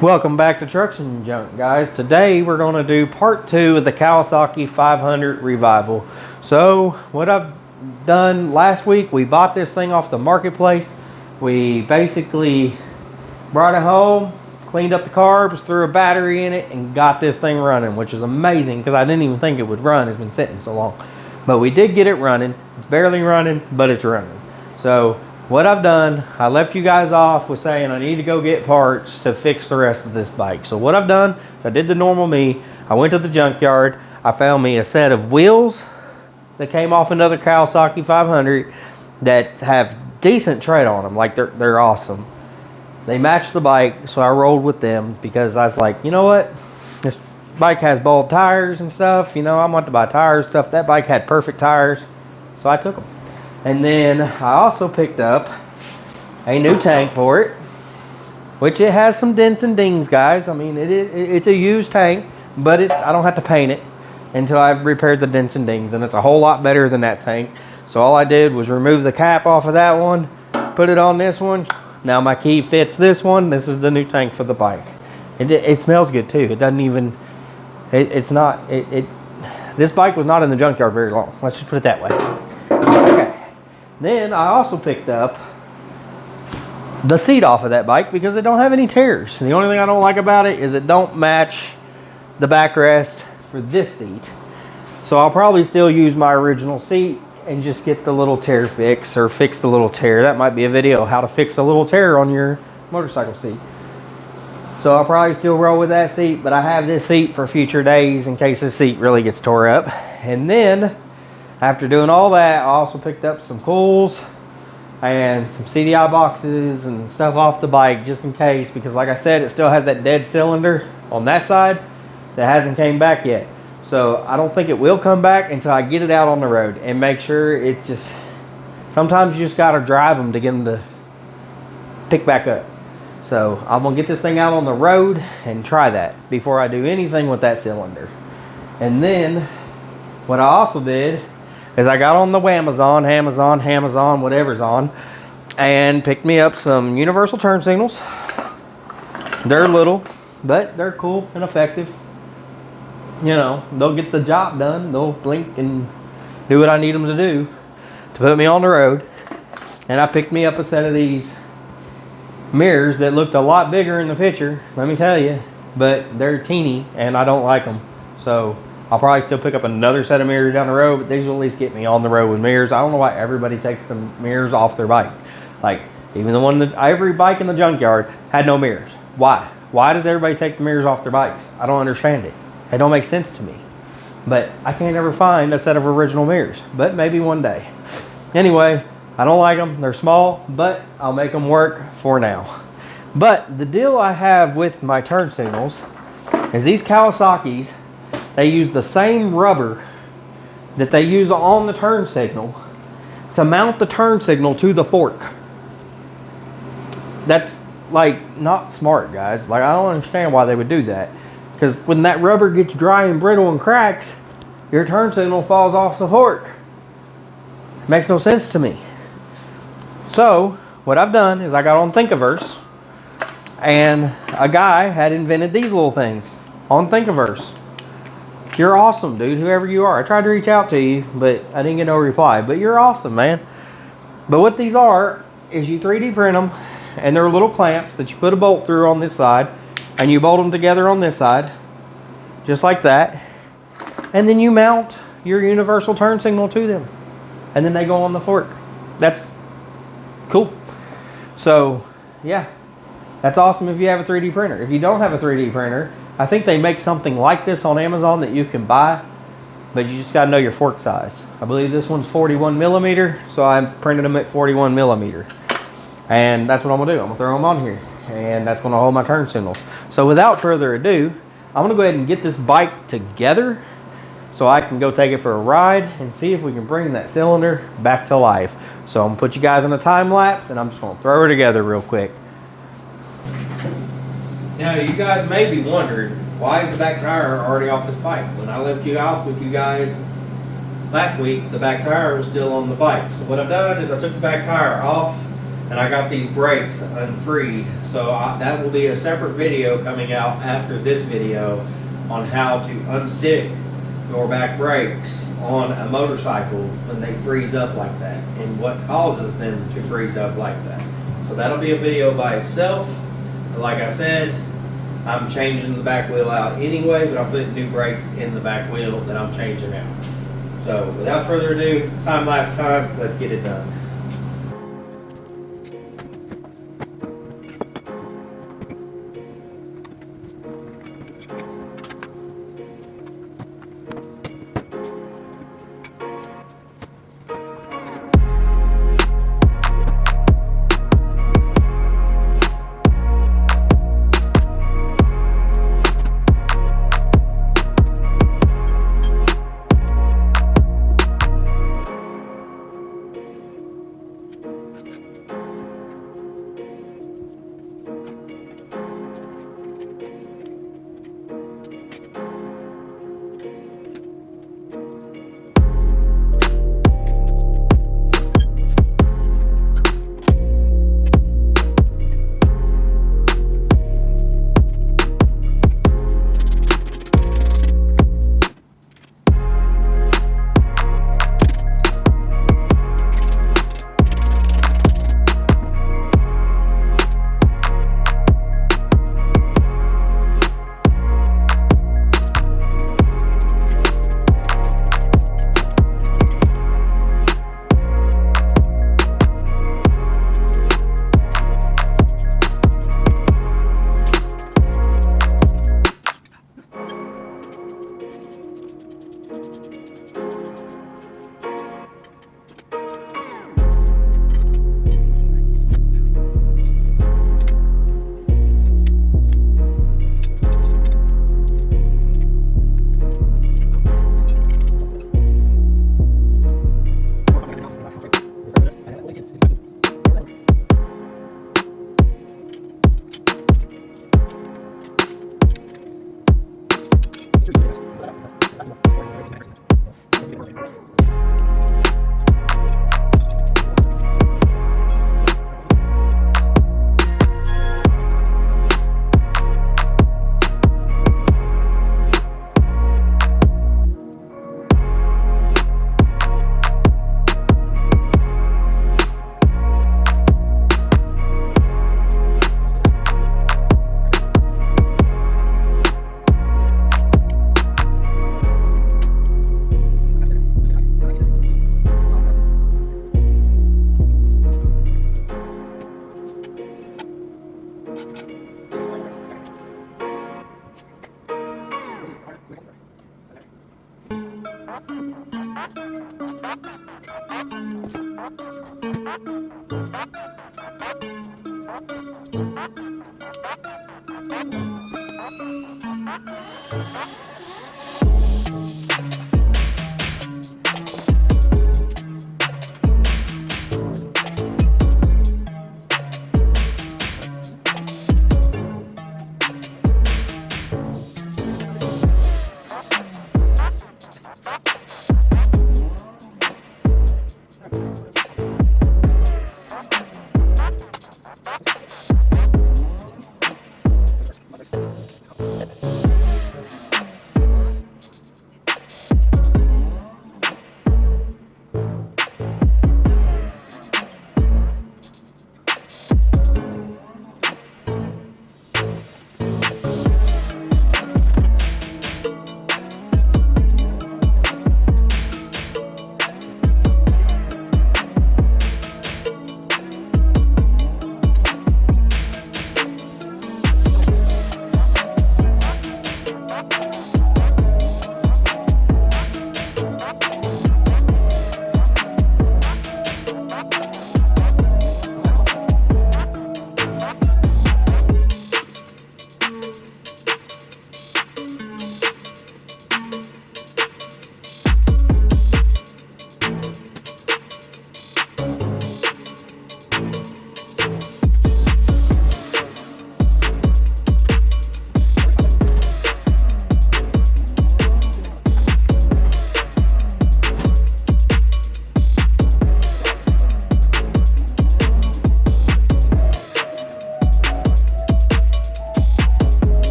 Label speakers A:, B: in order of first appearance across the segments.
A: Welcome back to Trucks and Junk, guys. Today we're going to do part 2 of the Kawasaki 500 revival. So what I've done last week, we bought this thing off the marketplace. We basically brought it home, cleaned up the carbs, threw a battery in it, and got this thing running, which is amazing because I didn't even think it would run. It's been sitting so long. But we did get it running. It's barely running, but it's running. So what I've done, I left you guys off with saying I need to go get parts to fix the rest of this bike. So what I've done, I did the normal me. I went to the junkyard. I found me a set of wheels that came off another Kawasaki 500 that have decent tread on them. Like they're awesome. They match the bike, so I rolled with them because I was like, you know what? This bike has bald tires and stuff. You know, I want to buy tires stuff. That bike had perfect tires, so I took them. And then I also picked up a new tank for it, which it has some dents and dings, guys. I mean, it's a used tank, but I don't have to paint it until I've repaired the dents and dings, and it's a whole lot better than that tank. So all I did was remove the cap off of that one, put it on this one. Now my key fits this one. This is the new tank for the bike. It smells good too. It doesn't even, this bike was not in the junkyard very long. Let's just put it that way. Okay. Then I also picked up the seat off of that bike because it don't have any tears. The only thing I don't like about it is it don't match the backrest for this seat. So I'll probably still use my original seat and just get the little tear fix, or fix the little tear. That might be a video, how to fix a little tear on your motorcycle seat. So I'll probably still roll with that seat, but I have this seat for future days in case this seat really gets tore up. And then after doing all that, I also picked up some pulls and some CDI boxes and stuff off the bike just in case, because like I said, it still has that dead cylinder on that side that hasn't came back yet. So I don't think it will come back until I get it out on the road and make sure it just, sometimes you just got to drive them to get them to pick back up. So I'm going to get this thing out on the road and try that before I do anything with that cylinder. And then what I also did is I got on the Amazon, whatever's on, and picked me up some universal turn signals. They're little, but they're cool and effective. You know, they'll get the job done. They'll blink and do what I need them to do to put me on the road. And I picked me up a set of these mirrors that looked a lot bigger in the picture, let me tell you, but they're teeny and I don't like them. So I'll probably still pick up another set of mirrors down the road, but these will at least get me on the road with mirrors. I don't know why everybody takes the mirrors off their bike. Like, even the one that, every bike in the junkyard had no mirrors. Why? Why does everybody take the mirrors off their bikes? I don't understand it. It don't make sense to me. But I can't ever find a set of original mirrors. But maybe one day. Anyway, I don't like them. They're small, but I'll make them work for now. But the deal I have with my turn signals is these Kawasaki's, they use the same rubber that they use on the turn signal to mount the turn signal to the fork. That's like not smart, guys. Like, I don't understand why they would do that. Because when that rubber gets dry and brittle and cracks, your turn signal falls off the fork. Makes no sense to me. So what I've done is I got on Thinkiverse, and a guy had invented these little things on Thinkiverse. You're awesome, dude, whoever you are. I tried to reach out to you, but I didn't get no reply. But you're awesome, man. But what these are is you 3D print them, and they're little clamps that you put a bolt through on this side, and you bolt them together on this side, just like that. And then you mount your universal turn signal to them, and then they go on the fork. That's cool. So, yeah, that's awesome if you have a 3D printer. If you don't have a 3D printer, I think they make something like this on Amazon that you can buy, but you just got to know your fork size. I believe this one's 41 millimeter, so I printed them at 41 millimeter. And that's what I'm going to do. I'm going to throw them on here, and that's going to hold my turn signals. So without further ado, I'm going to go ahead and get this bike together so I can go take it for a ride and see if we can bring that cylinder back to life. So I'm gonna put you guys in a time lapse and I'm just gonna throw her together real quick. Now you guys may be wondering, why is the back tire already off this bike? When I left you off with you guys last week, the back tire was still on the bike. So what I've done is I took the back tire off and I got these brakes unfreed. So that will be a separate video coming out after this video on how to unstick your back brakes on a motorcycle when they freeze up like that and what causes them to freeze up like that. So that'll be a video by itself. But like I said, I'm changing the back wheel out anyway, but I'm putting new brakes in the back wheel that I'm changing out. So without further ado, time lapse time, let's get it done.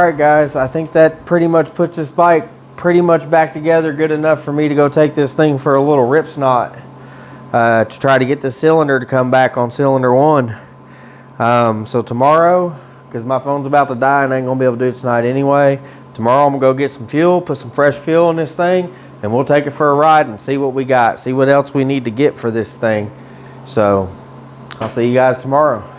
A: right, guys, I think that pretty much puts this bike pretty much back together good enough for me to go take this thing for a little rip snot to try to get the cylinder to come back on cylinder 1. So tomorrow, because my phone's about to die and I ain't gonna be able to do it tonight anyway, tomorrow I'm gonna go get some fuel, put some fresh fuel in this thing, and we'll take it for a ride and see what we got, see what else we need to get for this thing. So I'll see you guys tomorrow.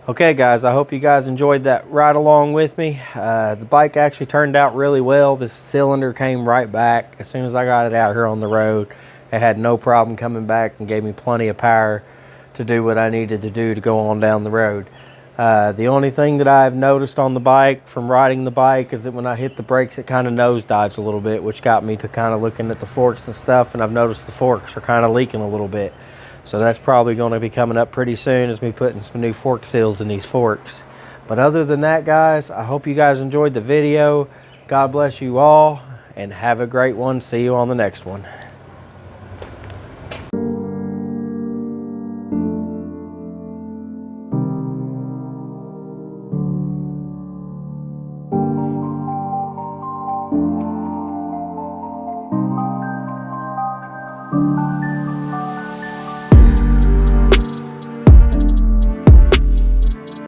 A: Okay guys, I hope you guys enjoyed that ride along with me. The bike actually turned out really well. This cylinder came right back as soon as I got it out here on the road. It had no problem coming back and gave me plenty of power to do what I needed to do to go on down the road. The only thing that I've noticed on the bike from riding the bike is that when I hit the brakes, it kind of nosedives a little bit, which got me to kind of looking at the forks and stuff, and I've noticed the forks are kind of leaking a little bit. So that's probably going to be coming up pretty soon as me putting some new fork seals in these forks. But other than that, guys, I hope you guys enjoyed the video. God bless you all, and have a great one. See you on the next one.